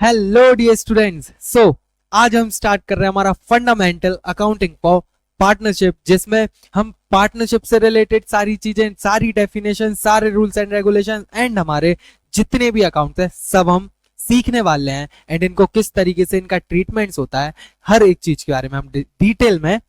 Hello dear students. आज हम start कर रहे हैं हमारा फंडामेंटल अकाउंटिंग फॉर पार्टनरशिप, जिसमें हम पार्टनरशिप से रिलेटेड सारी चीजें, सारी डेफिनेशन, सारे रूल्स एंड रेगुलेशन एंड हमारे जितने भी अकाउंट्स हैं सब हम सीखने वाले हैं। एंड इनको किस तरीके से इनका ट्रीटमेंट्स होता है, हर एक चीज के बारे में हम डिटेल में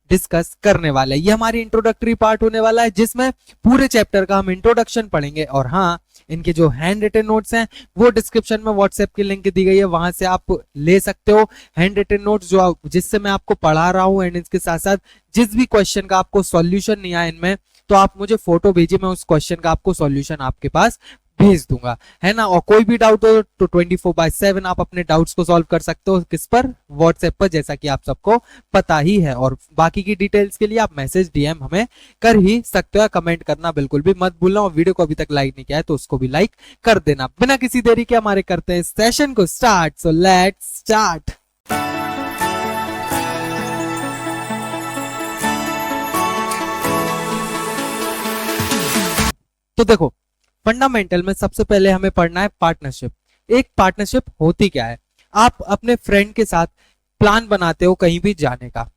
डिस्कस करने वाले हैं। ये हमारी इंट्रोडक्टरी पार्ट होने वाला है, जिसमें पूरे चैप्टर का हम इंट्रोडक्शन पढ़ेंगे। और हाँ, इनके जो हैंड रिटन नोट्स हैं वो डिस्क्रिप्शन में व्हाट्सएप की लिंक दी गई है, वहां से आप ले सकते हो हैंड रिटन नोट्स जिससे मैं आपको पढ़ा रहा हूँ। एंड इसके साथ साथ जिस भी क्वेश्चन का आपको सॉल्यूशन नहीं आया इनमें, तो आप मुझे फोटो भेजिए, मैं उस क्वेश्चन का आपको सॉल्यूशन आपके पास भेज दूंगा, है ना। और कोई भी डाउट हो तो 24/7 आप अपने डाउट्स को सॉल्व कर सकते हो। किस पर? व्हाट्सएप पर, जैसा कि आप सबको पता ही है। और बाकी की डिटेल्स के लिए आप मैसेज डीएम हमें कर ही सकते हो। कमेंट करना बिल्कुल भी मत भूलना, और वीडियो को अभी तक लाइक नहीं किया है तो उसको भी लाइक कर देना। बिना किसी देरी के हमारे करते हैं सेशन को स्टार्ट। So let's start. तो देखो, फंडामेंटल में सबसे पहले हमें पढ़ना है पार्टनरशिप। एक पार्टनरशिप होती क्या है? आप अपने फ्रेंड के साथ प्लान बनाते हो कहीं भी जाने का।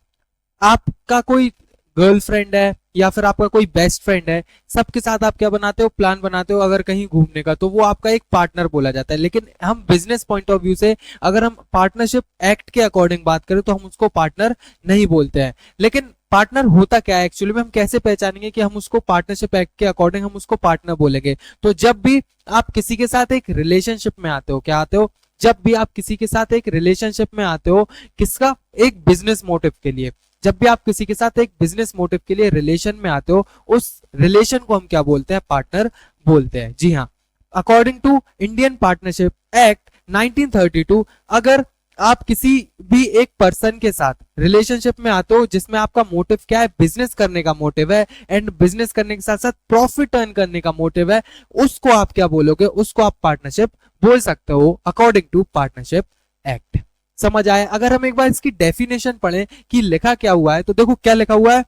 आपका कोई गर्लफ्रेंड है या फिर आपका कोई बेस्ट फ्रेंड है, सबके साथ आप क्या बनाते हो? प्लान बनाते हो अगर कहीं घूमने का, तो वो आपका एक पार्टनर बोला जाता है। लेकिन हम बिजनेस पॉइंट ऑफ व्यू से अगर हम पार्टनरशिप एक्ट के अकॉर्डिंग बात करें तो हम उसको पार्टनर नहीं बोलते हैं। लेकिन पार्टनर होता क्या है एक्चुअली में, हम कैसे पहचानेंगे कि हम उसको पार्टनरशिप एक्ट के अकॉर्डिंग हम उसको पार्टनर बोलेंगे? तो जब भी आप किसी के साथ एक रिलेशनशिप में आते हो, क्या आते हो? जब भी आप किसी के साथ एक रिलेशनशिप में आते हो, किसका? एक बिजनेस मोटिव के लिए। जब भी आप किसी के साथ एक बिजनेस मोटिव के लिए रिलेशन में आते हो, उस रिलेशन को हम क्या बोलते हैं? पार्टनर बोलते हैं। जी हाँ, according to Indian Partnership Act 1932, अगर आप किसी भी एक पर्सन के साथ रिलेशनशिप में आते हो जिसमें आपका मोटिव क्या है? बिजनेस करने का मोटिव है, एंड बिजनेस करने के साथ साथ प्रॉफिट अर्न करने का मोटिव है, उसको आप क्या बोलोगे? उसको आप पार्टनरशिप बोल सकते हो अकॉर्डिंग टू पार्टनरशिप एक्ट। समझ आए? अगर हम एक बार इसकी डेफिनेशन पढ़ें कि लिखा क्या हुआ है, तो देखो क्या लिखा हुआ है।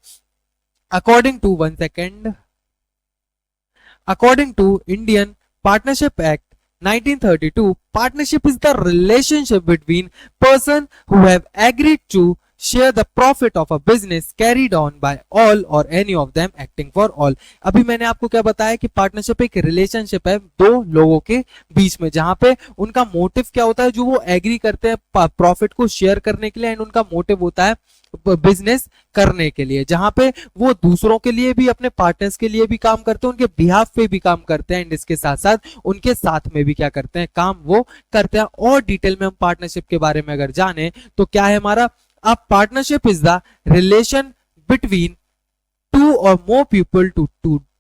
According to, one second, according to Indian Partnership Act 1932, partnership is the relationship between person who have agreed to share the profit of a business carried on by all or any of them acting for all। अभी मैंने आपको क्या बताया कि partnership एक relationship है दो लोगों के बीच में, जहां पे उनका मोटिव क्या होता है? जो वो एग्री करते हैं प्रॉफिट को शेयर करने के लिए, एंड उनका मोटिव होता है बिजनेस करने के लिए, जहां पे वो दूसरों के लिए भी, अपने पार्टनर्स के लिए भी काम करते हैं, उनके बिहाफ पे भी काम करते हैं, एंड इसके साथ साथ उनके साथ में भी क्या करते हैं? काम वो करते हैं। और डिटेल में हम पार्टनरशिप के बारे में अगर जाने तो क्या है हमारा? Uh partnership is the relation between two or more people to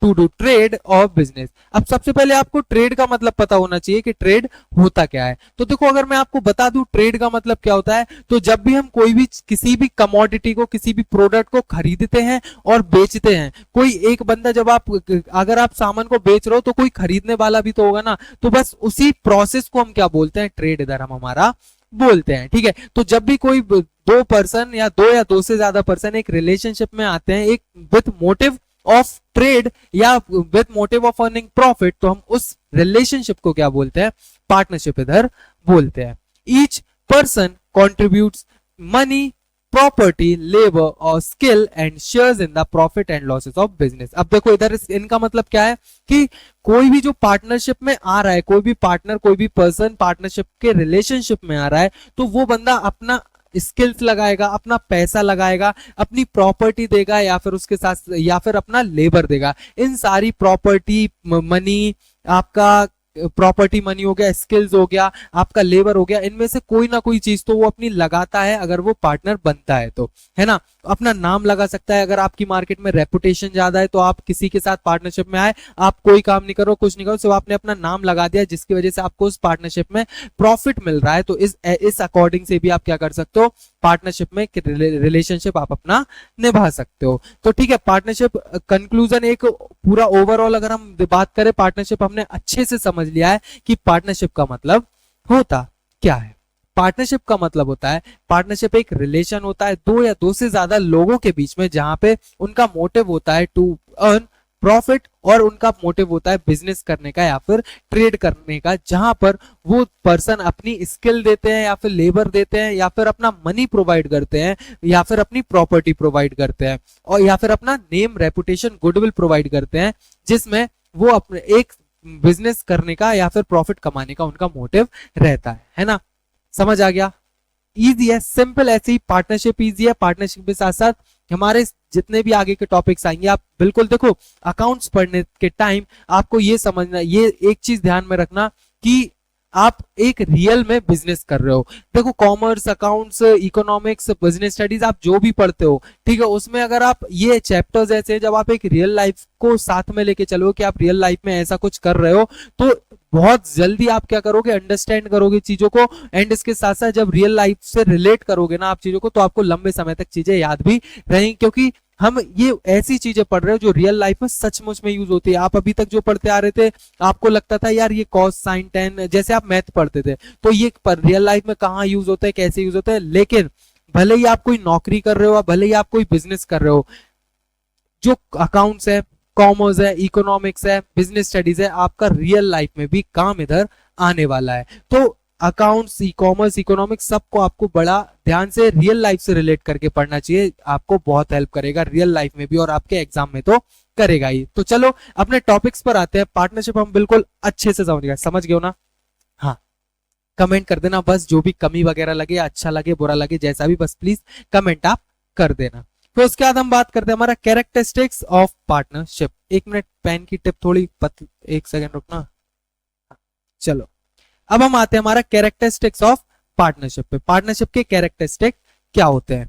do trade or business. अब सबसे पहले आपको ट्रेड का मतलब पता होना चाहिए कि ट्रेड होता क्या है। तो देखो, अगर मैं आपको बता दूं ट्रेड का मतलब क्या होता है, तो जब भी हम कोई भी किसी भी कमोडिटी को, किसी भी प्रोडक्ट को खरीदते हैं और बेचते हैं, कोई एक बंदा, जब आप, अगर आप सामान को बेच रहे हो तो कोई खरीदने वाला भी तो होगा ना, तो बस उसी प्रोसेस को हम क्या बोलते हैं? ट्रेड इधर हम हमारा बोलते हैं। ठीक है, तो जब भी कोई दो पर्सन या दो से ज्यादा पर्सन एक रिलेशनशिप में आते हैं एक विथ मोटिव ऑफ ट्रेड या with motive of earning profit, तो हम उस रिलेशनशिप को क्या बोलते हैं? पार्टनरशिप इधर बोलते हैं। Each person contributes money, property, labour और skill and shares in the profit and losses of business. अब देखो इधर इनका मतलब क्या है कि कोई भी जो पार्टनरशिप में आ रहा है, कोई भी पार्टनर, कोई भी पर्सन पार्टनरशिप के रिलेशनशिप में आ रहा है, तो वो बंदा अपना स्किल्स लगाएगा, अपना पैसा लगाएगा, अपनी प्रॉपर्टी देगा, या फिर उसके साथ या फिर अपना लेबर देगा। इन सारी प्रॉपर्टी, मनी, आपका प्रॉपर्टी मनी हो गया, स्किल्स हो गया, आपका लेबर हो गया, इनमें से कोई ना कोई चीज तो वो अपनी लगाता है अगर वो पार्टनर बनता है तो, है ना। अपना नाम लगा सकता है। अगर आपकी मार्केट में रेपुटेशन ज्यादा है तो आप किसी के साथ पार्टनरशिप में आए, आप कोई काम नहीं करो, कुछ नहीं करो, सिर्फ आपने अपना नाम लगा दिया, जिसकी वजह से आपको उस पार्टनरशिप में प्रॉफिट मिल रहा है, तो इस अकॉर्डिंग से भी आप क्या कर सकते हो? पार्टनरशिप में रिलेशनशिप आप अपना निभा सकते हो। तो ठीक है, पार्टनरशिप कंक्लूजन, एक पूरा ओवरऑल अगर हम बात करें पार्टनरशिप, हमने अच्छे से समझ लिया है कि पार्टनरशिप का मतलब होता क्या है। पार्टनरशिप का मतलब होता है, पार्टनरशिप एक रिलेशन होता है दो या दो से ज्यादा लोगों के बीच में, जहां पे उनका मोटिव होता है टू अर्न प्रॉफिट, और उनका मोटिव होता है बिजनेस करने का या फिर ट्रेड करने का, जहां पर वो पर्सन अपनी स्किल देते हैं या फिर लेबर देते हैं या फिर अपना मनी प्रोवाइड करते हैं या फिर अपनी प्रॉपर्टी प्रोवाइड करते हैं और या फिर अपना नेम, रेपुटेशन, गुडविल प्रोवाइड करते हैं, जिसमें वो अपने एक बिजनेस करने का या फिर प्रॉफिट कमाने का उनका मोटिव रहता है ना। समझ आ गया? इजी है, सिंपल। ऐसे ही पार्टनरशिप इजी है। पार्टनरशिप के साथ साथ हमारे जितने भी आगे के टॉपिक्स आएंगे, आप बिल्कुल देखो, अकाउंट्स पढ़ने के टाइम आपको ये समझना, ये एक चीज ध्यान में रखना कि आप एक रियल में बिजनेस कर रहे हो। देखो, commerce, accounts, economics, business studies आप जो भी पढ़ते हो, ठीक है, उसमें अगर आप ये चैप्टर्स ऐसे हैं, जब आप एक रियल लाइफ को साथ में लेके चलो कि आप रियल लाइफ में ऐसा कुछ कर रहे हो, तो बहुत जल्दी आप क्या करोगे, अंडरस्टैंड करोगे चीजों को। एंड इसके साथ साथ जब रियल लाइफ से रिलेट करोगे ना आप चीजों को, तो आपको लंबे समय तक चीजें याद भी रहेंगी, क्योंकि हम ये ऐसी चीजें पढ़ रहे हो जो रियल लाइफ में सचमुच में यूज होती है। आप अभी तक जो पढ़ते आ रहे थे, आपको लगता था यार ये कॉस, साइन, टेन, जैसे आप मैथ पढ़ते थे, तो ये रियल लाइफ में कहाँ यूज होता है, कैसे यूज होता है। लेकिन भले ही आप कोई नौकरी कर रहे हो, भले ही आप कोई बिजनेस कर रहे हो, जो अकाउंट्स है, कॉमर्स है, इकोनॉमिक्स है, बिजनेस स्टडीज है, आपका रियल लाइफ में भी काम इधर आने वाला है। तो अकाउंट्स, ई कॉमर्स, इकोनॉमिक्स, सबको आपको बड़ा ध्यान से रियल लाइफ से रिलेट करके पढ़ना चाहिए। आपको बहुत हेल्प करेगा रियल लाइफ में भी और आपके एग्जाम में तो करेगा ही। तो चलो अपने टॉपिक्स पर आते हैं। पार्टनरशिप हम बिल्कुल अच्छे से समझ गए हो ना? हाँ, कमेंट कर देना बस, जो भी कमी वगैरह लगे, अच्छा लगे, बुरा लगे, जैसा भी, बस प्लीज कमेंट आप कर देना। तो उसके बाद हम बात करते हैं हमारा कैरेक्टरिस्टिक्स ऑफ पार्टनरशिप। एक मिनट, पेन की टिप थोड़ी एक सेकंड रुकना। चलो, अब हम आते हैं हमारा कैरेक्टरिस्टिक्स ऑफ पार्टनरशिप पे। पार्टनरशिप के कैरेक्टरिस्टिक क्या होते हैं?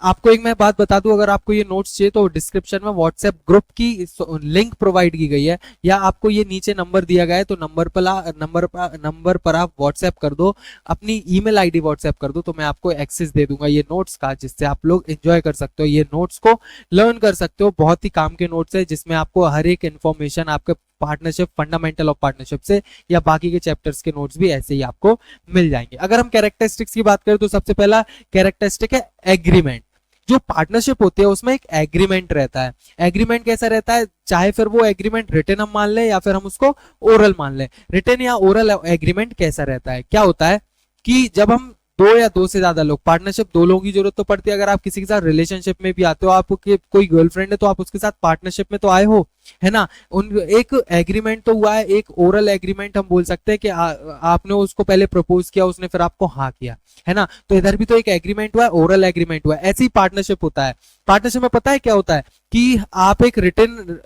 आपको एक मैं बात बता दूं, अगर आपको ये नोट्स चाहिए तो डिस्क्रिप्शन में व्हाट्सएप ग्रुप की लिंक प्रोवाइड की गई है, या आपको ये नीचे नंबर दिया गया है, तो नंबर पर आप व्हाट्सएप कर दो, अपनी ईमेल आईडी व्हाट्सएप कर दो, तो मैं आपको एक्सेस दे दूंगा ये नोट्स का, जिससे आप लोग एंजॉय कर सकते हो, ये नोट्स को लर्न कर सकते हो। बहुत ही काम के नोट्स है, जिसमें आपको हर एक इन्फॉर्मेशन आपके पार्टनरशिप, फंडामेंटल ऑफ पार्टनरशिप से या बाकी के चैप्टर्स के नोट्स भी ऐसे ही आपको मिल जाएंगे। अगर हम कैरेक्टरिस्टिक्स की बात करें तो सबसे पहला कैरेक्टरिस्टिक है एग्रीमेंट। जो पार्टनरशिप होती है उसमें एक एग्रीमेंट रहता है। एग्रीमेंट कैसा रहता है, चाहे फिर वो एग्रीमेंट रिटन हम मान लें या फिर हम उसको ओरल मान लें। रिटन या ओरल एग्रीमेंट कैसा रहता है, क्या होता है कि जब हम दो या दो से ज्यादा लोग, पार्टनरशिप दो लोगों की जरूरत तो पड़ती है। अगर आप किसी के साथ रिलेशनशिप में भी आते हो, आपके कोई गर्लफ्रेंड है तो आप उसके साथ पार्टनरशिप में तो आए हो, है ना। एक एग्रीमेंट तो हुआ है, एक ओरल एग्रीमेंट हम बोल सकते हैं कि आपने उसको पहले प्रपोज किया, उसने फिर आपको हाँ किया, है ना। तो इधर भी तो एक एग्रीमेंट हुआ है, ओरल एग्रीमेंट हुआ है। ऐसे ही पार्टनरशिप होता है। पार्टनरशिप में पता है क्या होता है कि आप एक रिटन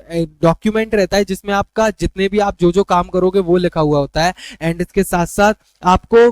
डॉक्यूमेंट रहता है, जिसमें आपका जितने भी आप जो जो काम करोगे वो लिखा हुआ होता है। एंड इसके साथ साथ आपको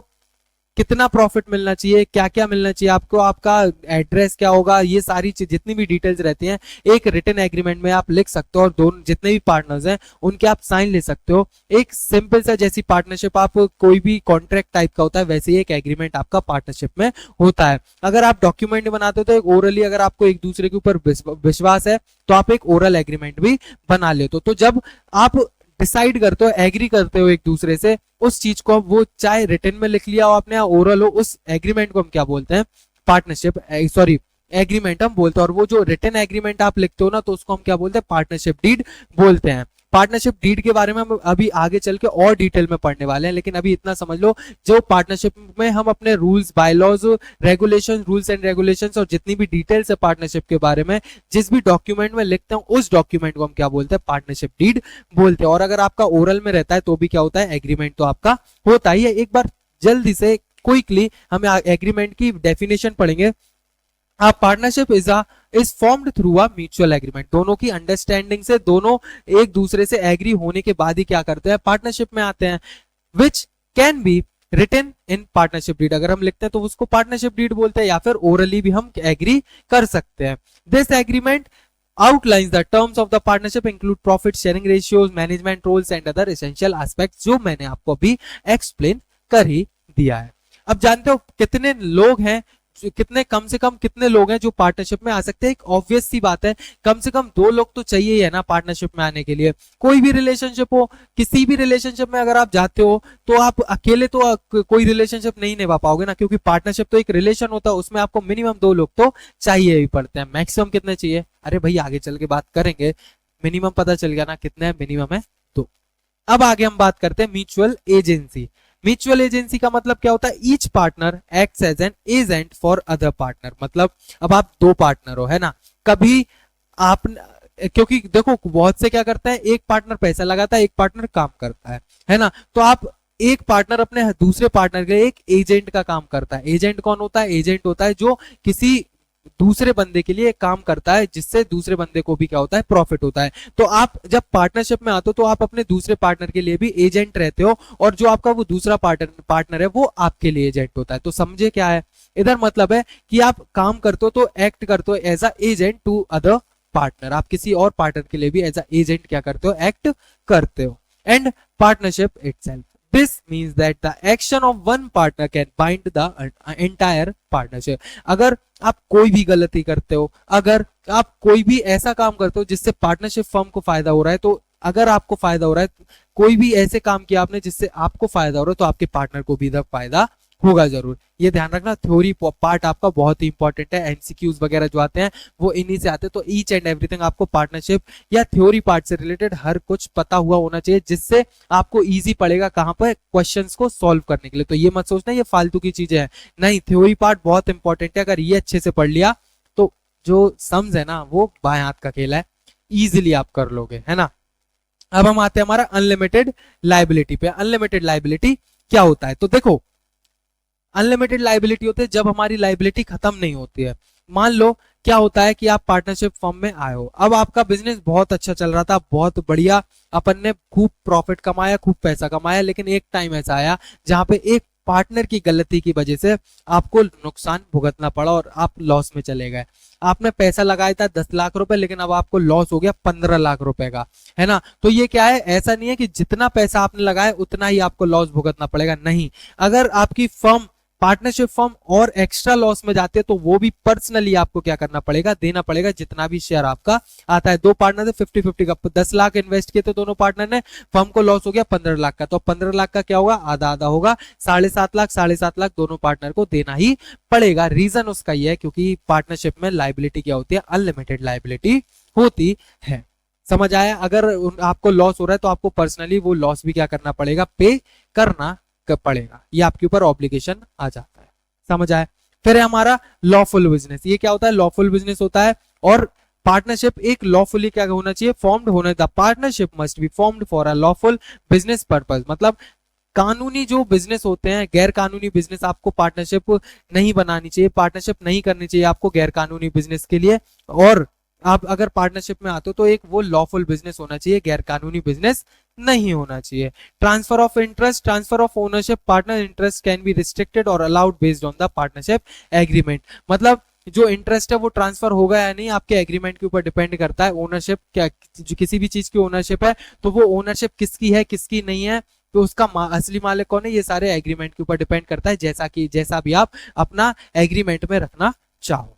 कितना प्रॉफिट मिलना चाहिए, क्या क्या मिलना चाहिए आपको, आपका एड्रेस क्या होगा, ये सारी चीज जितनी भी डिटेल्स रहती हैं एक रिटन एग्रीमेंट में आप लिख सकते हो, और दोनों जितने भी पार्टनर्स हैं उनके आप साइन ले सकते हो। एक सिंपल सा, जैसी पार्टनरशिप आप कोई भी कॉन्ट्रैक्ट टाइप का होता है, वैसे ही एक एग्रीमेंट आपका पार्टनरशिप में होता है। अगर आप डॉक्यूमेंट बनाते हो तो एक ओरली, अगर आपको एक दूसरे के ऊपर विश्वास है तो आप एक ओरल एग्रीमेंट भी बना लेते हो। तो जब आप डिसाइड करते हो, एग्री करते हो एक दूसरे से उस चीज को, वो चाहे रिटन में लिख लिया हो आपने या ओरल हो, उस एग्रीमेंट को हम क्या बोलते हैं, पार्टनरशिप, सॉरी एग्रीमेंट हम बोलते हैं। और वो जो रिटन एग्रीमेंट आप लिखते हो ना, तो उसको हम क्या बोलते हैं, पार्टनरशिप डीड बोलते हैं। पार्टनरशिप डीड के बारे में हम अभी आगे चल के और डिटेल में पढ़ने वाले हैं, लेकिन अभी इतना समझ लो, जो पार्टनरशिप में हम अपने rules, bylaws, regulation, rules and regulations और जितनी भी डिटेल्स है पार्टनरशिप के बारे में, जिस भी डॉक्यूमेंट में लिखते हैं, उस डॉक्यूमेंट को हम क्या बोलते हैं, पार्टनरशिप डीड बोलते हैं। और अगर आपका ओरल में रहता है तो भी क्या होता है, एग्रीमेंट तो आपका होता ही है। एक बार जल्दी से क्विकली हम एग्रीमेंट की डेफिनेशन पढ़ेंगे। Partnership is formed through a mutual agreement. दोनों की अंडरस्टैंडिंग से, दोनों एक दूसरे से एग्री होने के बाद ही क्या करते हैं, पार्टनरशिप में आते हैं। Which can be written in partnership deed. अगर हम लिखते हैं तो उसको पार्टनरशिप डीड बोलते हैं, या फिर ओरली भी हम एग्री कर सकते हैं। This agreement outlines the terms of the partnership, include profit sharing ratios, management roles and other essential aspects, जो मैंने आपको अभी एक्सप्लेन कर ही दिया है। अब जानते हो कितने लोग हैं, कितने, कम से कम कितने लोग हैं जो पार्टनरशिप में आ सकते हैं? एक ऑब्वियस सी बात है, कम से कम दो लोग तो चाहिए ही है ना पार्टनरशिप में आने के लिए। कोई भी रिलेशनशिप हो, किसी भी रिलेशनशिप में अगर आप जाते हो तो आप अकेले तो कोई रिलेशनशिप नहीं निभा पाओगे ना, क्योंकि पार्टनरशिप तो एक रिलेशन होता है, उसमें आपको मिनिमम दो लोग तो चाहिए ही पड़ते हैं। मैक्सिमम कितने चाहिए, अरे भाई आगे चल के बात करेंगे, मिनिमम पता चल गया ना, कितने है, मिनिमम है 2। अब आगे हम बात करते हैं म्यूचुअल एजेंसी। म्यूचुअल एजेंसी का मतलब क्या होता है, each partner acts as an agent for other partner. मतलब अब आप 2 पार्टनर हो, है ना, कभी आप, क्योंकि देखो बहुत से क्या करता है, एक पार्टनर पैसा लगाता है, एक पार्टनर काम करता है ना, तो आप एक पार्टनर अपने दूसरे पार्टनर के लिए एक एजेंट का काम करता है। एजेंट कौन होता है, एजेंट होता है जो किसी दूसरे बंदे के लिए काम करता है, जिससे दूसरे बंदे को भी क्या होता है, प्रॉफिट होता है। तो आप जब पार्टनरशिप में आते हो तो आप अपने दूसरे पार्टनर के लिए भी एजेंट रहते हो, और जो आपका वो दूसरा पार्टनर है वो आपके लिए एजेंट होता है। तो समझे क्या है इधर, मतलब है कि आप काम करते हो तो एक्ट करते हो as a agent to other partner. आप किसी और पार्टनर के लिए भी एज अ एजेंट क्या करते हो, एक्ट करते हो। And partnership itself, this means that the action of one partner can bind the entire partnership। अगर आप कोई भी गलती करते हो, अगर आप कोई भी ऐसा काम करते हो जिससे पार्टनरशिप फर्म को फायदा हो रहा है, तो अगर आपको फायदा हो रहा है, कोई भी ऐसे काम किया आपने जिससे आपको फायदा हो रहा है, तो आपके पार्टनर को भी इधर फायदा होगा जरूर। ये ध्यान रखना, थ्योरी पार्ट आपका बहुत ही इंपॉर्टेंट है। एमसीक्यूज वगैरह जो आते हैं वो इन्हीं से आते हैं। तो ईच एंड एवरीथिंग आपको पार्टनरशिप या थ्योरी पार्ट से रिलेटेड हर कुछ पता हुआ होना चाहिए, जिससे आपको इजी पड़ेगा कहां पर क्वेश्चंस को सॉल्व करने के लिए। तो ये मत सोचना ये फालतू की चीजें हैं, नहीं, थ्योरी पार्ट बहुत इंपॉर्टेंट है। अगर ये अच्छे से पढ़ लिया तो जो सम्स है ना वो बाएं हाथ का खेल है, इजिली आप कर लोगे, है ना। अब हम आते हैं हमारा अनलिमिटेड लाइबिलिटी पे। अनलिमिटेड लाइबिलिटी क्या होता है, तो देखो अनलिमिटेड लाइबिलिटी होते हैं जब हमारी लाइबिलिटी खत्म नहीं होती है। मान लो क्या होता है कि आप पार्टनरशिप फर्म में आए हो, अब आपका बिजनेस बहुत अच्छा चल रहा था, बहुत बढ़िया, अपन ने खूब प्रॉफिट कमाया, खूब पैसा कमाया, लेकिन एक टाइम ऐसा आया जहां पे एक पार्टनर की गलती की वजह से आपको नुकसान भुगतना पड़ा और आप लॉस में चले गए। आपने पैसा लगाया था 10 लाख रुपए, लेकिन अब आपको लॉस हो गया 15 लाख रुपए का, है ना। तो ये क्या है, ऐसा नहीं है कि जितना पैसा आपने लगाया उतना ही आपको लॉस भुगतना पड़ेगा, नहीं। अगर आपकी फर्म, पार्टनरशिप फर्म और एक्स्ट्रा लॉस में जाते हैं तो वो भी पर्सनली आपको क्या करना पड़ेगा, देना पड़ेगा, जितना भी शेयर आपका आता है। 2 पार्टनर थे 50-50 का, 10 लाख इन्वेस्ट किए थे दोनों पार्टनर ने, फर्म को लॉस हो गया 15 लाख का, तो 15 लाख का क्या होगा, आधा आधा होगा, 7.5 लाख 7.5 लाख दोनों पार्टनर को देना ही पड़ेगा। रीजन उसका ये है क्योंकि पार्टनरशिप में लाइबिलिटी क्या होती है, अनलिमिटेड लाइबिलिटी होती है। समझ आया, अगर आपको लॉस हो रहा है तो आपको पर्सनली वो लॉस भी क्या करना पड़ेगा, पे करना पड़ेगा, ये आपके ऊपर ऑब्लिगेशन आ जाता है। समझ आया। फिर है हमारा लॉफुल बिजनेस। ये क्या होता है, लॉफुल बिजनेस होता है, और पार्टनरशिप एक लॉफुली क्या होना चाहिए, फॉर्म्ड होना। The partnership must be formed for a lawful business purpose. मतलब कानूनी जो बिजनेस होते हैं, गैर कानूनी बिजनेस आपको पार्टनरशिप नहीं बनानी चाहिए, पार्टनरशिप नहीं करनी चाहिए आपको गैर कानूनी बिजनेस के लिए। और आप अगर पार्टनरशिप में आते हो तो एक वो लॉफुल बिजनेस होना चाहिए, गैर कानूनी बिजनेस नहीं होना चाहिए। Transfer of interest, transfer of ownership, partner interest can be restricted और allowed based on the partnership agreement. मतलब जो इंटरेस्ट है वो ट्रांसफर होगा या नहीं आपके एग्रीमेंट के ऊपर डिपेंड करता है। ओनरशिप क्या, जो किसी भी चीज की ओनरशिप है तो वो ओनरशिप किसकी है किसकी नहीं है, तो उसका असली मालिक कौन है, ये सारे एग्रीमेंट के ऊपर डिपेंड करता है, जैसा भी आप अपना एग्रीमेंट में रखना चाहो।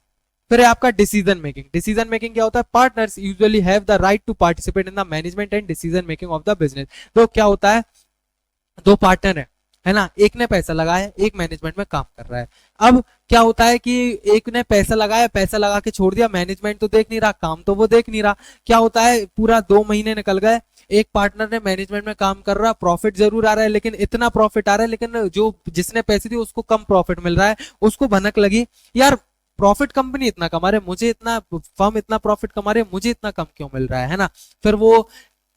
फिर है आपका डिसीजन मेकिंग। डिसीजन मेकिंग क्या होता है, partners usually have the right to participate in the management and decision making of the business. तो क्या होता है, 2 पार्टनर है ना, एक ने पैसा लगाया, एक मैनेजमेंट में काम कर रहा है। अब क्या होता है कि एक ने पैसा लगाया, पैसा लगा के छोड़ दिया, मैनेजमेंट तो देख नहीं रहा, काम तो वो देख नहीं रहा। क्या होता है, पूरा 2 महीने निकल गए, एक पार्टनर ने मैनेजमेंट में काम कर रहा, प्रॉफिट जरूर आ रहा है, लेकिन इतना प्रॉफिट आ रहा है, लेकिन जो जिसने पैसे दिए उसको कम प्रॉफिट मिल रहा है। उसको भनक लगी, यार प्रॉफिट कंपनी इतना कमा रहे, मुझे इतना, फर्म इतना प्रॉफिट कमा रहे, मुझे इतना कम क्यों मिल रहा है ना। फिर वो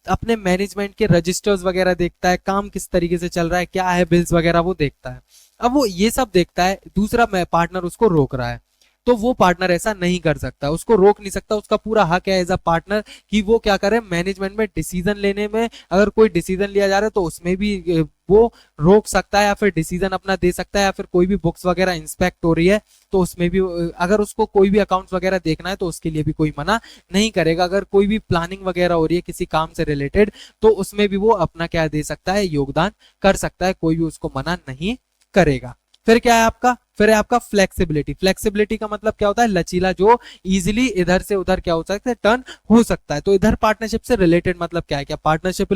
अपने मैनेजमेंट के रजिस्टर्स वगैरह देखता है, काम किस तरीके से चल रहा है, क्या है बिल्स वगैरह वो देखता है। अब वो ये सब देखता है, दूसरा पार्टनर उसको रोक रहा है, तो वो पार्टनर ऐसा नहीं कर सकता, उसको रोक नहीं सकता। उसका पूरा हक है एज अ पार्टनर कि वो क्या करे, मैनेजमेंट में डिसीजन लेने में, अगर कोई डिसीजन लिया जा रहा है तो उसमें भी वो रोक सकता है, या फिर डिसीजन अपना दे सकता है, या फिर कोई भी बुक्स वगैरह इंस्पेक्ट हो रही है तो उसमें भी, अगर उसको कोई भी अकाउंट्स वगैरह देखना है तो उसके लिए भी कोई मना नहीं करेगा। अगर कोई भी प्लानिंग वगैरह हो रही है किसी काम से रिलेटेड तो उसमें भी वो अपना क्या दे सकता है, योगदान कर सकता है, कोई भी उसको मना नहीं करेगा। फिर क्या है आपका, फिर है आपका फ्लेक्सिबिलिटी। फ्लेक्सिबिलिटी का मतलब क्या होता है, लचीला, जो इजीली इधर से उधर क्या हो सकता है, टर्न हो सकता है। तो इधर पार्टनरशिप से रिलेटेड मतलब क्या है, क्या पार्टनरशिप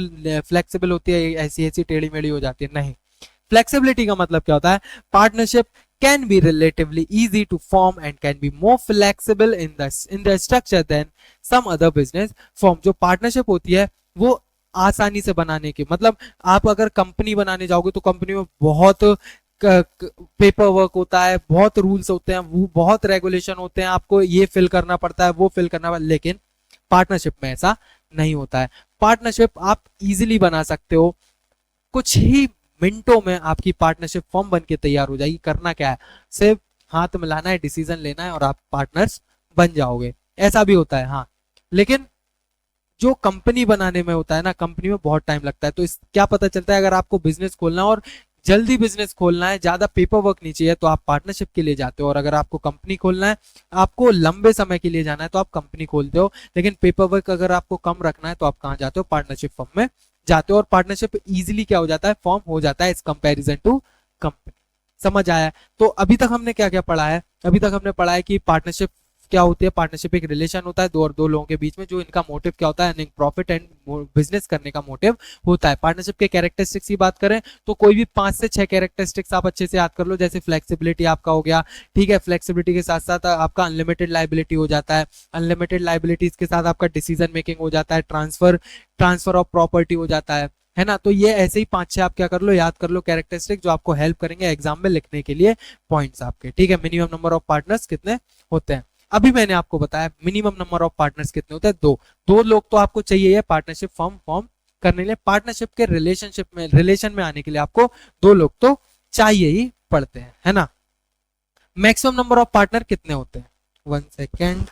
फ्लेक्सिबल होती है, ऐसी ऐसी टेढ़ी मेढ़ी हो जाती है, नहीं। फ्लेक्सिबिलिटी का मतलब क्या होता है, partnership can be relatively easy to form and can be more flexible in the structure than some other business firm. जो पार्टनरशिप होती है वो आसानी से बनाने की, मतलब आप अगर कंपनी बनाने जाओगे तो कंपनी में बहुत पेपर वर्क होता है, बहुत रूल्स होते हैं, वो बहुत रेगुलेशन होते हैं, आपको ये फिल करना पड़ता है, वो फिल करना पड़ता है, लेकिन पार्टनरशिप में ऐसा नहीं होता है। पार्टनरशिप आप इजीली बना सकते हो, कुछ ही मिनटों में आपकी पार्टनरशिप फॉर्म बन के तैयार हो जाएगी। करना क्या है, सिर्फ हाथ मिलाना है, डिसीजन लेना है और आप पार्टनर्स बन जाओगे। ऐसा भी होता है हाँ, लेकिन जो कंपनी बनाने में होता है ना, कंपनी में बहुत टाइम लगता है। तो इस क्या पता चलता है, अगर आपको बिजनेस खोलना है और जल्दी बिजनेस खोलना है, ज्यादा पेपर वर्क नहीं चाहिए, तो आप पार्टनरशिप के लिए जाते हो। और अगर आपको कंपनी खोलना है, आपको लंबे समय के लिए जाना है, तो आप कंपनी खोलते हो। लेकिन पेपर वर्क अगर आपको कम रखना है तो आप कहाँ जाते हो, पार्टनरशिप फर्म में जाते हो। और पार्टनरशिप इजीली क्या हो जाता है, फॉर्म हो जाता है इस कंपैरिजन टू कंपनी। समझ आया? तो अभी तक हमने क्या क्या पढ़ा है, अभी तक हमने पढ़ा है कि पार्टनरशिप क्या होती है। पार्टनरशिप एक रिलेशन होता है दो लोगों के बीच में, जो इनका मोटिव क्या होता है, अर्निंग प्रॉफिट एंड बिजनेस करने का मोटिव होता है। पार्टनरशिप के कैरेक्टरिस्टिक्स की बात करें तो कोई भी 5 से 6 कैरेक्टरिस्टिक्स आप अच्छे से याद कर लो। जैसे फ्लेक्सिबिलिटी आपका हो गया, ठीक है, फ्लेक्सिबिलिटी के साथ साथ आपका अनलिमिटेड लाइबिलिटी हो जाता है, अनलिमिटेड लाइबिलिटीज के साथ आपका डिसीजन मेकिंग हो जाता है, ट्रांसफर ऑफ प्रॉपर्टी हो जाता है ना। तो ये ऐसे ही 5-6 आप क्या कर लो, याद कर लो कैरेक्टरिस्टिक, जो आपको हेल्प करेंगे एग्जाम में लिखने के लिए पॉइंट्स आपके, ठीक है। मिनिमम नंबर ऑफ पार्टनर्स कितने होते हैं, अभी मैंने आपको बताया मिनिमम नंबर ऑफ पार्टनर्स कितने होते हैं, दो लोग तो आपको चाहिए है पार्टनरशिप फॉर्म करने के लिए। पार्टनरशिप के रिलेशन में आने के लिए आपको 2 लोग तो चाहिए ही पड़ते हैं, है ना। मैक्सिमम नंबर ऑफ पार्टनर कितने होते हैं, 1 second,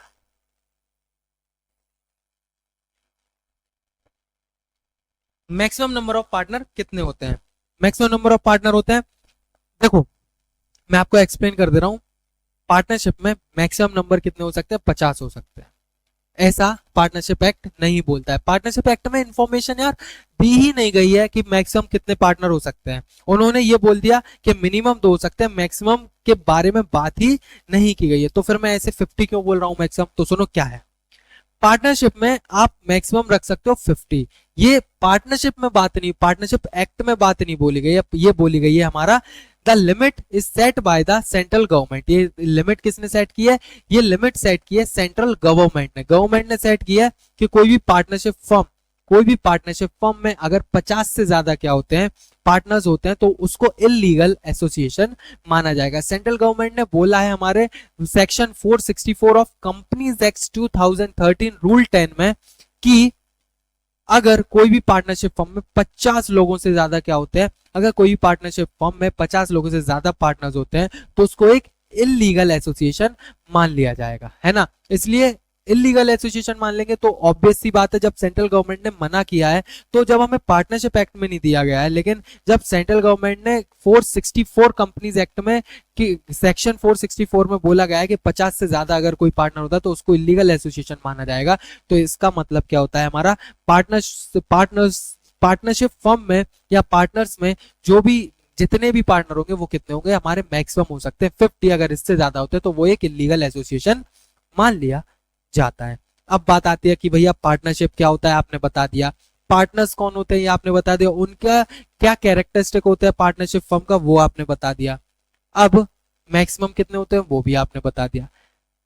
maximum number of partner कितने होते हैं। मैक्सिमम नंबर ऑफ पार्टनर होते हैं, देखो मैं आपको एक्सप्लेन कर दे रहा हूं। पार्टनरशिप में मैक्सिमम नंबर कितने हो सकते हैं, 50 हो सकते हैं। ऐसा पार्टनरशिप एक्ट नहीं बोलता है। पार्टनरशिप एक्ट में इंफॉर्मेशन यार दी ही नहीं गई है कि मैक्सिमम कितने पार्टनर हो सकते हैं। उन्होंने ये बोल दिया कि मिनिमम 2 हो सकते हैं, मैक्सिमम के बारे में बात ही नहीं की गई है। तो फिर मैं ऐसे 50 क्यों बोल रहा हूं मैक्सिमम, तो सुनो क्या है। पार्टनरशिप में आप मैक्सिमम रख सकते हो 50, ये पार्टनरशिप में बात नहीं, पार्टनरशिप एक्ट में बात नहीं बोली गई है। ये बोली गई है हमारा the limit is set by the central government. ये लिमिट किसने सेट की है, ये लिमिट सेट की है सेंट्रल गवर्नमेंट ने सेट किया है कि कोई भी पार्टनरशिप फर्म में अगर 50 से ज्यादा क्या होते हैं, पार्टनर्स होते हैं, तो उसको इलीगल एसोसिएशन माना जाएगा। सेंट्रल गवर्नमेंट ने बोला है हमारे section 464 of companies act 2013 rule 10 में कि अगर कोई भी पार्टनरशिप फर्म में 50 लोगों से ज्यादा क्या होते हैं, अगर कोई भी पार्टनरशिप फर्म में 50 लोगों से ज्यादा पार्टनर्स होते हैं तो उसको एक इलीगल एसोसिएशन मान लिया जाएगा, है ना। इसलिए इलीगल एसोसिएशन मान लेंगे तो ऑब्वियस सी बात है, जब सेंट्रल गवर्नमेंट ने मना किया है तो जब हमें पार्टनरशिप एक्ट में नहीं दिया गया है, लेकिन जब सेंट्रल गवर्नमेंट ने 464 कंपनीज एक्ट में कि सेक्शन 464 में बोला गया है कि 50 से ज्यादा अगर कोई पार्टनर होता है तो उसको इलीगल एसोसिएशन माना जाएगा। तो इसका मतलब क्या होता है, हमारा पार्टनरशिप फर्म में या पार्टनर्स में जो भी जितने भी पार्टनर होंगे वो कितने होंगे, हमारे मैक्सिमम हो सकते हैं 50। अगर इससे ज्यादा होते हैं तो वो एक इलीगल एसोसिएशन मान लिया जाता है। अब बात आती है कि भैया पार्टनरशिप क्या होता है, आपने बता दिया। पार्टनर्स कौन होते हैं ये आपने बता दिया, उनका क्या कैरेक्टरिस्टिक होता है पार्टनरशिप फर्म का वो आपने बता दिया। अब मैक्सिमम कितने होते हैं वो भी आपने बता दिया।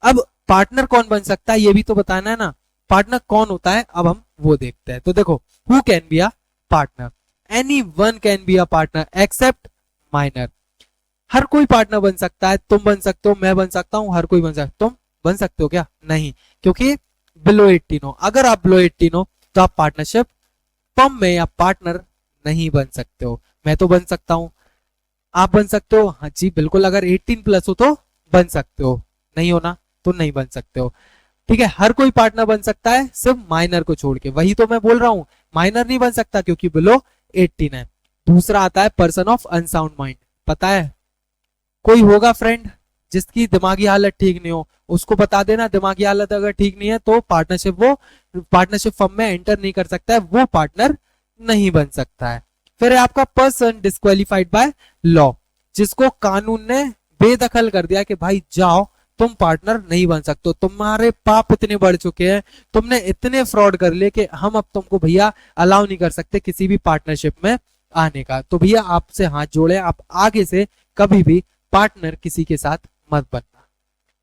अब पार्टनर कौन बन सकता है ये भी तो बताना है ना, पार्टनर कौन होता है अब हम वो देखते हैं। तो देखो, who can be a partner, any one can be a partner except minor. हर कोई पार्टनर बन सकता है, तुम बन सकते हो, मैं बन सकता हूं, हर कोई बन सकता है। तुम बन सकते हो क्या, नहीं, क्योंकि बिलो 18 हो। अगर आप बिलो 18 हो तो आप पार्टनरशिप फर्म में या पार्टनर नहीं बन सकते हो। मैं तो बन सकता हूं, आप बन सकते हो, हाँ जी बिल्कुल। अगर 18 प्लस हो तो बन सकते हो, नहीं हो ना तो नहीं बन सकते हो, ठीक है। हर कोई पार्टनर बन सकता है सिर्फ माइनर को छोड़ के, वही तो मैं बोल रहा हूं, माइनर नहीं बन सकता क्योंकि बिलो 18 है। दूसरा आता है पर्सन ऑफ अनसाउंड माइंड। पता है कोई होगा फ्रेंड जिसकी दिमागी हालत ठीक नहीं हो, उसको बता देना दिमागी हालत अगर ठीक नहीं है तो पार्टनरशिप फर्म में एंटर नहीं कर सकता है, वो पार्टनर नहीं बन सकता है। फिर है आपका पर्सन डिस्क्वालिफाइड बाय लॉ, जिसको कानून ने बेदखल कर दिया कि भाई जाओ तुम पार्टनर नहीं बन सकते हो, तुम्हारे पाप इतने बढ़ चुके हैं, तुमने इतने फ्रॉड कर लिए कि हम अब तुमको भैया अलाउ नहीं कर सकते किसी भी पार्टनरशिप में आने का। तो भैया आपसे हाथ जोड़े, आप आगे से कभी भी पार्टनर किसी के साथ मत बनना।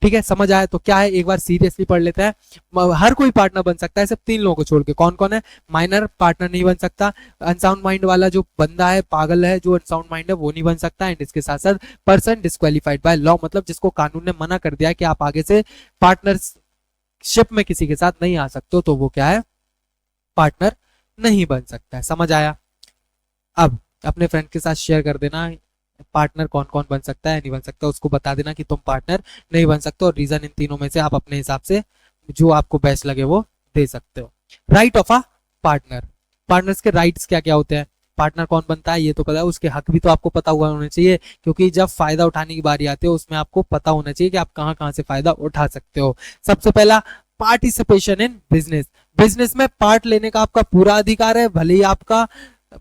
ठीक है, समझ आया? तो क्या है, एक बार सीरियसली पढ़ लेते हैं। हर कोई पार्टनर बन सकता है सिर्फ 3 लोगों को छोड़ के। कौन कौन है? माइनर पार्टनर नहीं बन सकता, अनसाउंड माइंड वाला जो बंदा है, पागल है, जो अनसाउंड माइंड है, वो नहीं बन सकता, एंड इसके साथ साथ पर्सन डिस्क्वालिफाइड बाय लॉ, मतलब जिसको कानून ने मना कर दिया है कि आप आगे से पार्टनरशिप में किसी के साथ नहीं आ सकते हो, तो वो क्या है, पार्टनर नहीं बन सकता है। समझ आया? अब अपने फ्रेंड के साथ शेयर कर देना पार्टनर कौन कौन बन सकता है, नहीं बन सकता, उसको बता देना कि तुम पार्टनर नहीं बन सकते, और रीजन इन तीनों में से आप अपने हिसाब से जो आपको बेस्ट लगे वो दे सकते हो। Right of a partner, partners के राइट्स क्या क्या होते हैं, पार्टनर कौन बनता है ये तो पता है, उसके हक भी तो आपको पता हुआ होना चाहिए, क्योंकि जब फायदा उठाने की बारी आती है उसमें आपको पता होना चाहिए कि आप कहां कहां से फायदा उठा सकते हो। सबसे पहला, पार्टिसिपेशन इन बिजनेस, बिजनेस में पार्ट लेने का आपका पूरा अधिकार है, भले ही आपका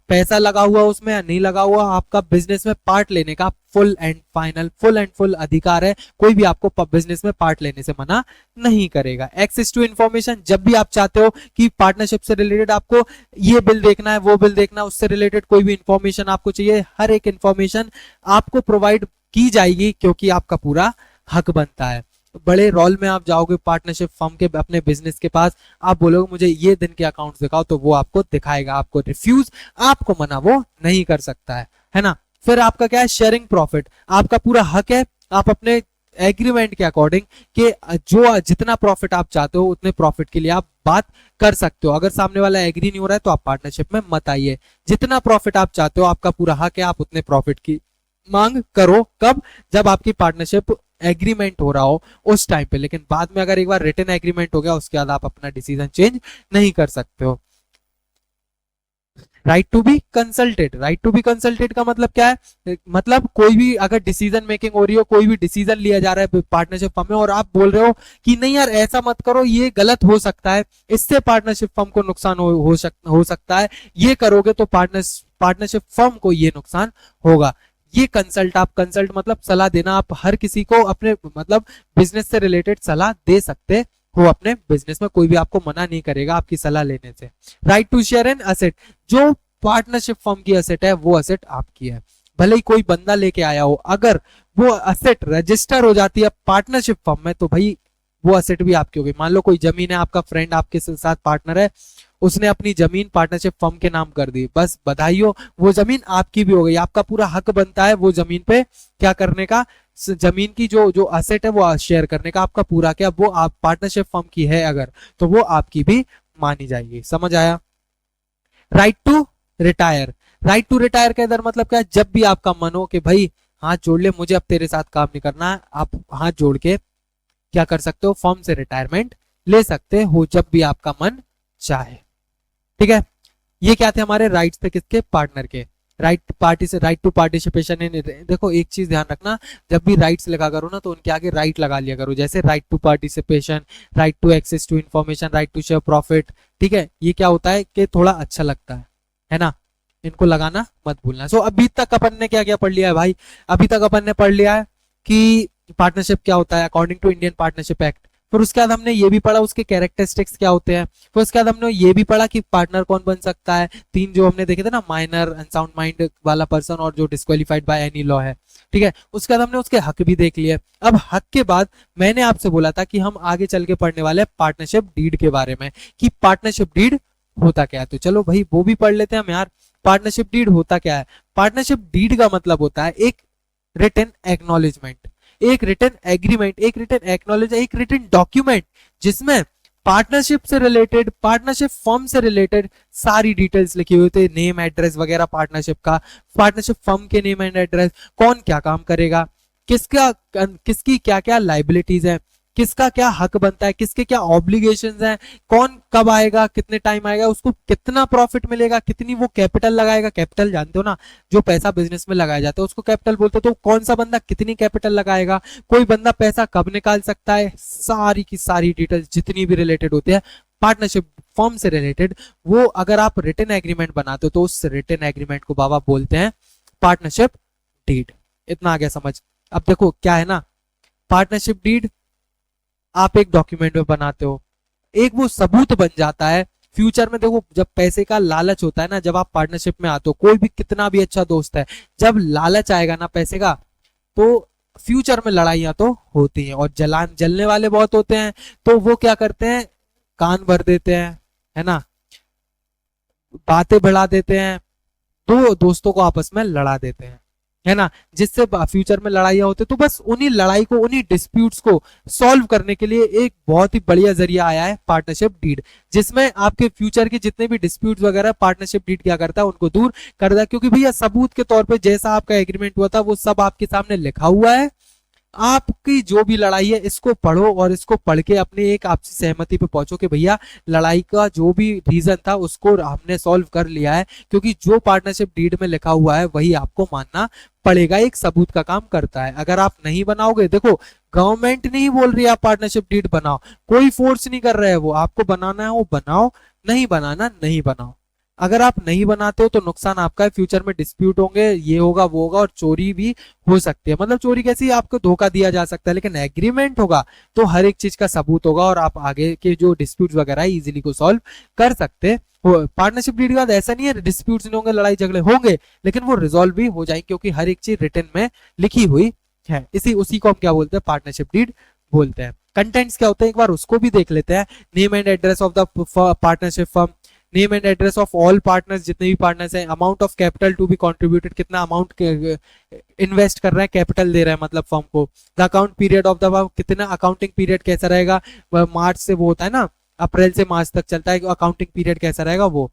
पैसा लगा हुआ उसमें या नहीं लगा हुआ, आपका बिजनेस में पार्ट लेने का फुल एंड फुल अधिकार है। कोई भी आपको बिजनेस में पार्ट लेने से मना नहीं करेगा। एक्सेस टू इंफॉर्मेशन, जब भी आप चाहते हो कि पार्टनरशिप से रिलेटेड आपको ये बिल देखना है, वो बिल देखना है, उससे रिलेटेड कोई भी इंफॉर्मेशन आपको चाहिए, हर एक इंफॉर्मेशन आपको प्रोवाइड की जाएगी, क्योंकि आपका पूरा हक बनता है। बड़े रोल में आप जाओगे पार्टनरशिप फर्म के अपने बिजनेस के पास, आप बोलोगे मुझे ये दिन के अकाउंट्स दिखाओ, तो वो आपको दिखाएगा, आपको रिफ्यूज, आपको मना वो नहीं कर सकता है ना। फिर आपका क्या है, शेयरिंग प्रॉफिट, आपका पूरा हक है, आप अपने एग्रीमेंट के अकॉर्डिंग कि जो जितना प्रॉफिट आप चाहते हो उतने प्रॉफिट के लिए आप बात कर सकते हो। अगर सामने वाला एग्री नहीं हो रहा है तो आप पार्टनरशिप में मत आइए। जितना प्रॉफिट आप चाहते हो, आपका पूरा हक है, आप उतने प्रॉफिट की मांग करो। कब? जब आपकी पार्टनरशिप एग्रीमेंट हो रहा हो उस टाइम पे, लेकिन बाद में अगर एक बार रिटन एग्रीमेंट हो गया उसके बाद आप अपना डिसीजन चेंज नहीं कर सकते हो। Right to be consulted, right to be consulted का मतलब क्या है, मतलब कोई भी अगर डिसीजन मेकिंग हो रही हो, कोई भी डिसीजन लिया जा रहा है पार्टनरशिप फर्म में और आप बोल रहे हो कि नहीं यार ऐसा मत करो, ये गलत हो सकता है, इससे पार्टनरशिप फर्म को नुकसान हो सकता है, ये करोगे तो पार्टनरशिप फर्म को ये नुकसान होगा, ये कंसल्ट, आप कंसल्ट मतलब सलाह देना, आप हर किसी को अपने मतलब बिजनेस से रिलेटेड सलाह दे सकते हो अपने बिजनेस में, कोई भी आपको मना नहीं करेगा आपकी सलाह लेने से। Right to share an asset, जो पार्टनरशिप फर्म की असेट है वो असेट आपकी है, भले ही कोई बंदा लेके आया हो, अगर वो असेट रजिस्टर हो जाती है पार्टनरशिप फर्म में तो भाई वो असेट भी आपकी हो गई। मान लो कोई जमीन है, आपका फ्रेंड आपके साथ पार्टनर है, उसने अपनी जमीन पार्टनरशिप फर्म के नाम कर दी, बस बधाई हो, वो जमीन आपकी भी हो गई, आपका पूरा हक बनता है वो जमीन पे क्या करने का, जमीन की जो जो असेट है वो शेयर करने का, आपका पूरा क्या, वो आप पार्टनरशिप फर्म की है अगर, तो वो आपकी भी मानी जाएगी। समझ आया? Right to retire, right to retire का इधर मतलब क्या है, जब भी आपका मन हो कि भाई हाथ जोड़ ले, मुझे अब तेरे साथ काम नहीं करना है, आप हाथ जोड़ के क्या कर सकते हो, फर्म से रिटायरमेंट ले सकते हो जब भी आपका मन चाहे। ठीक है, ये क्या थे हमारे राइट्स थे, किसके, पार्टनर के। राइट टू पार्टिसिपेशन इन, देखो एक चीज ध्यान रखना, जब भी राइट्स लगा करो ना तो उनके आगे राइट लगा लिया करो, जैसे right to participation, right to access to information, right to share profit. ठीक है, ये क्या होता है कि थोड़ा अच्छा लगता है ना, इनको लगाना मत भूलना। सो अभी तक अपन ने क्या क्या पढ़ लिया है भाई, अभी तक अपन ने पढ़ लिया है कि पार्टनरशिप क्या होता है according to Indian Partnership Act, फिर उसके बाद हमने ये भी पढ़ा उसके कैरेक्टरिस्टिक्स क्या होते हैं, फिर उसके बाद हमने ये भी पढ़ा कि पार्टनर कौन बन सकता है, 3 जो हमने देखे थे ना, माइनर, अनसाउंड माइंड वाला पर्सन और जो डिस्क्वालिफाइड बाय एनी लॉ है। ठीक है, उसके बाद हमने उसके हक भी देख लिए। अब हक के बाद मैंने आपसे बोला था कि हम आगे चल के पढ़ने वाले हैं पार्टनरशिप डीड के बारे में, कि पार्टनरशिप डीड होता क्या है, तो चलो भाई वो भी पढ़ लेते हैं हम यार। पार्टनरशिप डीड होता क्या है, पार्टनरशिप डीड का मतलब होता है एक रिटन एक्नॉलेजमेंट, एक रिटन एग्रीमेंट, एक रिटन एक्नॉलेज, एक रिटन डॉक्यूमेंट जिसमें पार्टनरशिप से रिलेटेड, पार्टनरशिप फर्म से रिलेटेड सारी डिटेल्स लिखी हुई थी, नेम एड्रेस वगैरह पार्टनरशिप का, पार्टनरशिप फर्म के नेम एंड एड्रेस, कौन क्या काम करेगा, किसकी क्या क्या लाइबिलिटीज है, किसका क्या हक बनता है, किसके क्या ऑब्लिगेशंस हैं, कौन कब आएगा, कितने टाइम आएगा, उसको कितना प्रॉफिट मिलेगा, कितनी वो कैपिटल लगाएगा, कैपिटल जानते हो ना, जो पैसा बिजनेस में लगाया जाता है उसको कैपिटल बोलते हो, तो कौन सा बंदा कितनी कैपिटल लगाएगा, कोई बंदा पैसा कब निकाल सकता है, सारी की सारी डिटेल्स जितनी भी रिलेटेड होती है पार्टनरशिप फर्म से रिलेटेड, वो अगर आप रिटन एग्रीमेंट बनाते हो तो उस रिटन एग्रीमेंट को बाबा बोलते हैं पार्टनरशिप डीड। इतना आ गया समझ? अब देखो क्या है ना, पार्टनरशिप डीड आप एक डॉक्यूमेंट में बनाते हो, एक वो सबूत बन जाता है फ्यूचर में। देखो जब पैसे का लालच होता है ना, जब आप पार्टनरशिप में आते हो, कोई भी कितना भी अच्छा दोस्त है, जब लालच आएगा ना पैसे का, तो फ्यूचर में लड़ाइयां तो होती हैं और जलने वाले बहुत होते हैं, तो वो क्या करते हैं, कान भर देते हैं, है ना, बातें बढ़ा देते हैं, दो दोस्तों को आपस में लड़ा देते हैं, है ना, जिससे फ्यूचर में लड़ाइयां होती है। तो बस उन्हीं लड़ाई को, उन्हीं डिस्प्यूट्स को सॉल्व करने के लिए एक बहुत ही बढ़िया जरिया आया है पार्टनरशिप डीड, जिसमें आपके फ्यूचर के जितने भी डिस्प्यूट्स वगैरह पार्टनरशिप डीड क्या करता है, उनको दूर करता है। क्योंकि भैया सबूत के तौर पे जैसा आपका एग्रीमेंट हुआ था वो सब आपके सामने लिखा हुआ है, आपकी जो भी लड़ाई है इसको पढ़ो और इसको पढ़ के अपने एक आपसी सहमति पे पहुंचो कि भैया लड़ाई का जो भी रीजन था उसको हमने सॉल्व कर लिया है, क्योंकि जो पार्टनरशिप डीड में लिखा हुआ है वही आपको मानना पड़ेगा, एक सबूत का काम करता है। अगर आप नहीं बनाओगे, देखो गवर्नमेंट नहीं बोल रही आप पार्टनरशिप डीड बनाओ, कोई फोर्स नहीं कर रहा है, वो आपको बनाना है वो बनाओ, नहीं बनाना नहीं बनाओ। अगर आप नहीं बनाते हो तो नुकसान आपका है, फ्यूचर में डिस्प्यूट होंगे, ये होगा वो होगा, और चोरी भी हो सकती है। मतलब चोरी कैसी, आपको धोखा दिया जा सकता है, लेकिन एग्रीमेंट होगा तो हर एक चीज का सबूत होगा और आप आगे के जो डिस्प्यूट वगैरह है इजीली को सॉल्व कर सकते हो। पार्टनरशिप डीड के बाद ऐसा नहीं है डिस्प्यूट्स नहीं होंगे, लड़ाई झगड़े होंगे, लेकिन वो रिजॉल्व भी हो जाएंगे क्योंकि हर एक चीज रिटन में लिखी हुई है। उसी को हम क्या बोलते हैं, पार्टनरशिप डीड बोलते हैं। कंटेंट्स क्या होते हैं एक बार उसको भी देख लेते हैं। Name and address of the partnership firm, name and address of all partners, जितने भी पार्टनर्स हैं, amount of capital to be contributed, कितना अमाउंट इन्वेस्ट कर रहे हैं, कैपिटल दे रहे हैं मतलब फर्म को, the account period of the firm, कितना अकाउंटिंग पीरियड कैसा रहेगा, मार्च से वो होता है ना, अप्रैल से मार्च तक चलता है, अकाउंटिंग पीरियड कैसा रहेगा वो,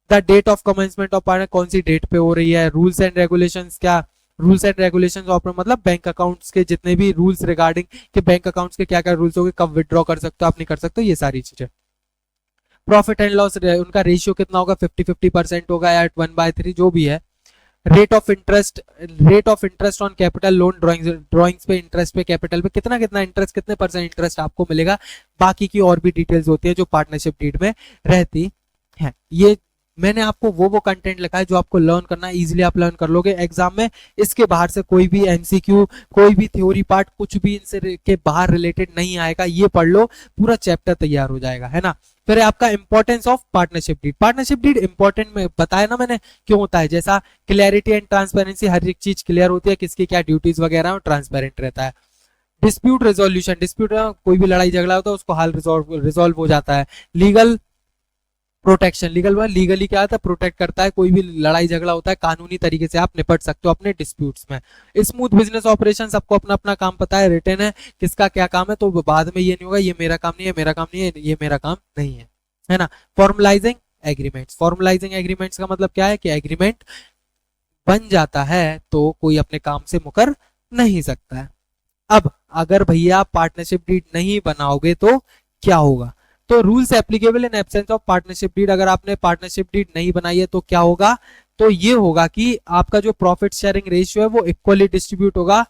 the date of commencement of partner, कौन सी डेट पे हो रही है, रूल्स एंड रेगुलेशंस, क्या रूल्स एंड रेगुलेशंस ऑफ मतलब बैंक अकाउंट्स के जितने भी रूल्स रिगार्डिंग कि बैंक अकाउंट्स के क्या क्या रूल्स होंगे, कब विड्रॉ कर सकते हो आप, नहीं कर सकते हो, ये सारी चीजें। प्रॉफिट एंड लॉस, उनका रेशियो कितना होगा, 50-50% होगा या 1/3 जो भी है। Rate of interest on capital loan, drawings पे इंटरेस्ट पे कैपिटल पे कितना कितना इंटरेस्ट, कितने परसेंट इंटरेस्ट आपको मिलेगा, बाकी की और भी डिटेल्स होती है जो पार्टनरशिप डीड में रहती है। ये मैंने आपको वो कंटेंट लिखा है जो आपको लर्न करना है, इजीली आप लर्न कर लोगे एग्जाम में। इसके बाहर से कोई भी एमसीक्यू, कोई भी थ्योरी पार्ट, कुछ भी इनसे के बाहर रिलेटेड नहीं आएगा, ये पढ़ लो पूरा चैप्टर तैयार हो जाएगा, है ना। फिर आपका importance of partnership deed, partnership deed important में बताया ना मैंने क्यों होता है, जैसा क्लैरिटी एंड ट्रांसपेरेंसी, हर एक चीज क्लियर होती है, किसकी क्या ड्यूटीज वगैरह और ट्रांसपेरेंट रहता है। डिस्प्यूट रेजोल्यूशन, डिस्प्यूट कोई भी लड़ाई झगड़ा होता है उसको हाल रिजोल्व हो जाता है। लीगल प्रोटेक्शन, लीगली क्या होता है, प्रोटेक्ट करता है, कोई भी लड़ाई झगड़ा होता है कानूनी तरीके से आप निपट सकते हो अपने डिस्प्यूट्स में। स्मूथ बिजनेस ऑपरेशन, सबको अपना अपना काम पता है, रिटर्न है किसका क्या काम है, तो बाद में ये नहीं होगा ये मेरा काम नहीं है, मेरा काम नहीं है, ये मेरा काम नहीं है ना। फॉर्मलाइजिंग एग्रीमेंट्स, फॉर्मलाइजिंग एग्रीमेंट्स का मतलब क्या है कि एग्रीमेंट बन जाता है तो कोई अपने काम से मुकर नहीं सकता है। अब अगर भैया पार्टनरशिप डीड नहीं बनाओगे तो क्या होगा, तो rules applicable in absence of partnership deed, अगर आपने पार्टनरशिप डीड नहीं बनाई है तो क्या होगा, तो ये होगा कि आपका जो प्रॉफिट शेयरिंग रेशियो है वो इक्वली डिस्ट्रीब्यूट होगा,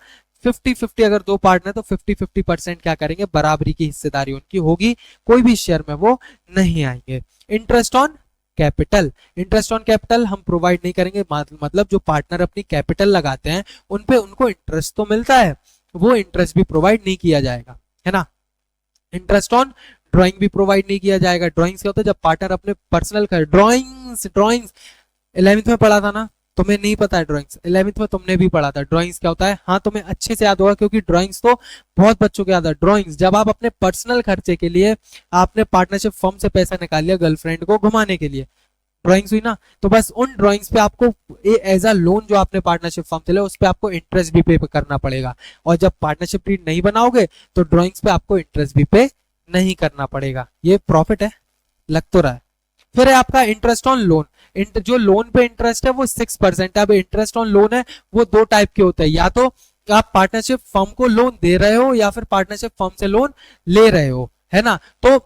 50-50, अगर दो पार्टनर तो 50-50% क्या करेंगे, बराबरी की हिस्सेदारी उनकी होगी, कोई भी शेयर में वो नहीं आएंगे। Interest on capital, interest on capital हम प्रोवाइड नहीं करेंगे, मतलब जो पार्टनर अपनी कैपिटल लगाते हैं उन पे उनको इंटरेस्ट तो मिलता है, वो इंटरेस्ट भी प्रोवाइड नहीं किया जाएगा, है ना। इंटरेस्ट ऑन ड्राइंग भी प्रोवाइड नहीं किया जाएगा। ड्राइंग्स क्या होता है, जब पार्टनर अपने पर्सनल ड्राइंग्स 11th में पढ़ा था ना, तुम्हें नहीं पता है ड्राइंग्स, 11th में तुमने भी पढ़ा था ड्राइंग्स क्या होता है, हाँ तुम्हें अच्छे से याद होगा क्योंकि ड्राइंग्स तो बहुत बच्चों को याद है। ड्राइंग्स जब आप अपने पर्सनल खर्चे के लिए आपने पार्टनरशिप फर्म से पैसा निकाल लिया गर्लफ्रेंड को घुमाने के लिए, ड्राइंग्स हुई ना, तो बस उन ड्राइंग्स पे आपको एज अ लोन जो आपने पार्टनरशिप फर्म से लिया उस पे आपको इंटरेस्ट भी पे करना पड़ेगा, और जब पार्टनरशिप डीड नहीं बनाओगे तो ड्राइंग्स पे आपको इंटरेस्ट भी पे नहीं करना पड़ेगा। ये प्रॉफिट है, लग तो रहा है। फिर है आपका इंटरेस्ट ऑन लोन, जो लोन पे इंटरेस्ट है वो 6%। अब इंटरेस्ट ऑन लोन है वो दो टाइप के होते हैं, या तो आप पार्टनरशिप फर्म को लोन दे रहे हो या फिर पार्टनरशिप फर्म से लोन ले रहे हो, है ना। तो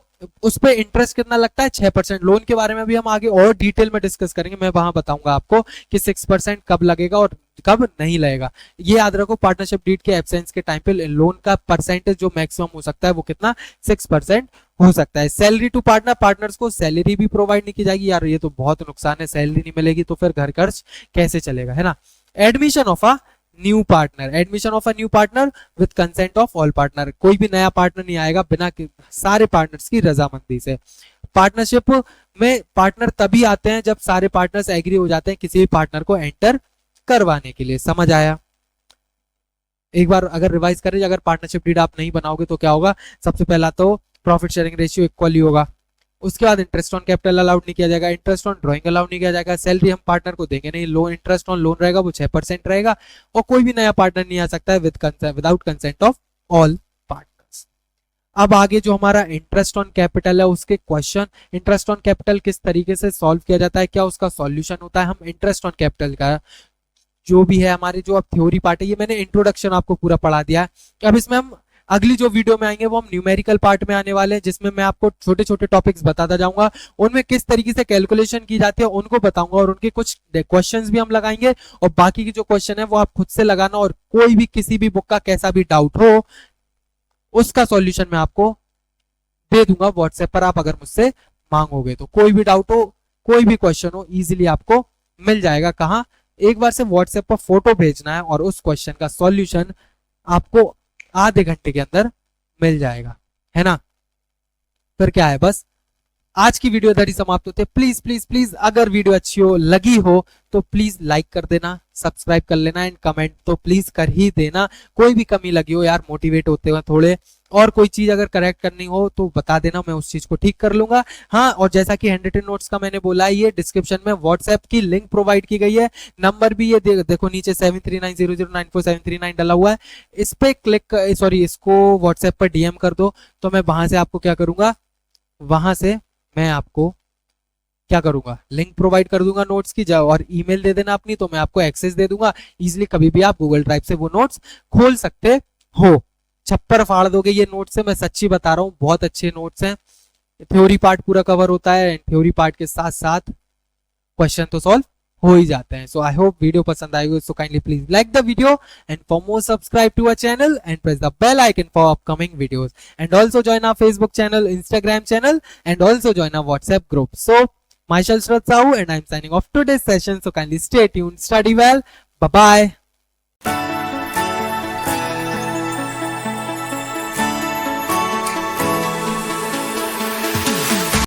उस पे इंटरेस्ट कितना लगता है, 6%। लोन के बारे में भी हम आगे और डिटेल में डिस्कस करेंगे, मैं वहां बताऊंगा आपको कि 6% कब लगेगा और कब नहीं लगेगा। ये याद रखो, पार्टनरशिप डीड के एब्सेंस के टाइम पे लोन का परसेंटेज जो मैक्सिमम हो सकता है वो कितना, 6% हो सकता है। सैलरी टू पार्टनर, पार्टनर्स को सैलरी भी प्रोवाइड नहीं की जाएगी, यार ये तो बहुत नुकसान है, सैलरी नहीं मिलेगी तो फिर घर खर्च कैसे चलेगा, है ना। Admission of a new partner, admission of a new partner with consent of all partner, कोई भी नया पार्टनर नहीं आएगा बिना सारे पार्टनर्स की रजामंदी से। पार्टनरशिप में पार्टनर तभी आते हैं जब सारे पार्टनर्स एग्री हो जाते हैं किसी भी पार्टनर को एंटर करवाने के लिए, समझ आया। एक बार अगर रिवाइज करें, अगर पार्टनरशिप डीड आप नहीं बनाओगे तो क्या होगा, सबसे पहला तो प्रॉफिट शेयरिंग रेशियो इक्वली होगा, उसके बाद इंटरेस्ट ऑन कैपिटल अलाउड नहीं किया जाएगा, इंटरेस्ट ऑन ड्रॉइंग अलाउड नहीं किया जाएगा, सैलरी हम पार्टनर को देंगे नहीं, लोन इंटरेस्ट ऑन लोन रहेगा वो 6% रहेगा, और कोई भी नया पार्टनर नहीं आ सकता है without consent of all partners. अब आगे जो हमारा इंटरेस्ट ऑन कैपिटल है उसके क्वेश्चन, इंटरेस्ट ऑन कैपिटल किस तरीके से सॉल्व किया जाता है, क्या उसका सॉल्यूशन होता है, हम इंटरेस्ट ऑन कैपिटल का जो भी है हमारे जो अब थ्योरी पार्ट है, ये मैंने इंट्रोडक्शन आपको पूरा पढ़ा दिया है। अब इसमें हम अगली जो वीडियो में आएंगे वो हम न्यूमेरिकल पार्ट में आने वाले हैं, जिसमें मैं आपको छोटे छोटे टॉपिक्स बताता जाऊंगा, उनमें किस तरीके से कैलकुलेशन की जाती है उनको बताऊंगा, और उनके कुछ क्वेश्चंस भी हम लगाएंगे, और बाकी की जो क्वेश्चन है वो आप खुद से लगाना, और कोई भी किसी भी बुक का कैसा भी डाउट हो उसका सॉल्यूशन मैं आपको दे दूंगा व्हाट्सएप पर, आप अगर मुझसे मांगोगे तो कोई भी डाउट हो, कोई भी क्वेश्चन हो, इजीली आपको मिल जाएगा। कहाँ, एक बार से व्हाट्सएप पर फोटो भेजना है और उस क्वेश्चन का सॉल्यूशन आपको आधे घंटे के अंदर मिल जाएगा, है ना। फिर क्या है, बस आज की वीडियो इधर ही समाप्त होती है। प्लीज प्लीज प्लीज अगर वीडियो अच्छी हो लगी हो तो प्लीज लाइक कर देना, सब्सक्राइब कर लेना, एंड कमेंट तो प्लीज कर ही देना। कोई भी कमी लगी हो यार, मोटिवेट होते हुए थोड़े, और कोई चीज अगर करेक्ट करनी हो तो बता देना, मैं उस चीज को ठीक कर लूंगा। हाँ, और जैसा कि हैंडरिटन नोट्स का मैंने बोला है, ये डिस्क्रिप्शन में व्हाट्सएप की लिंक प्रोवाइड की गई है, नंबर भी ये देखो नीचे 7390094739 डला हुआ है, इस पे क्लिक, सॉरी इसको व्हाट्सएप पर डीएम कर दो, तो मैं वहां से आपको क्या करूंगा, वहां से मैं आपको क्या करूंगा, लिंक प्रोवाइड कर दूंगा नोट्स की, जाओ और ईमेल दे देना अपनी, तो मैं आपको एक्सेस दे दूंगा, इजीली कभी भी आप गूगल ड्राइव से वो नोट्स खोल सकते हो। छप्पर फाड़ दोगे ये नोट्स से, मैं सच्ची बता रहा हूँ, बहुत अच्छे नोट्स हैं, थ्योरी पार्ट पूरा कवर होता है, थ्योरी पार्ट के साथ साथ क्वेश्चन तो सॉल्व हो ही जाते हैं। सो आई होप वीडियो पसंद आएगी, so kindly please like the video, and for more subscribe to our channel and press the bell icon for upcoming videos, and also join our Facebook channel, Instagram channel, and also join our WhatsApp group. So myself Shraddha Sahu, and I'm signing off today's session, so kindly stay tuned, study well, bye bye.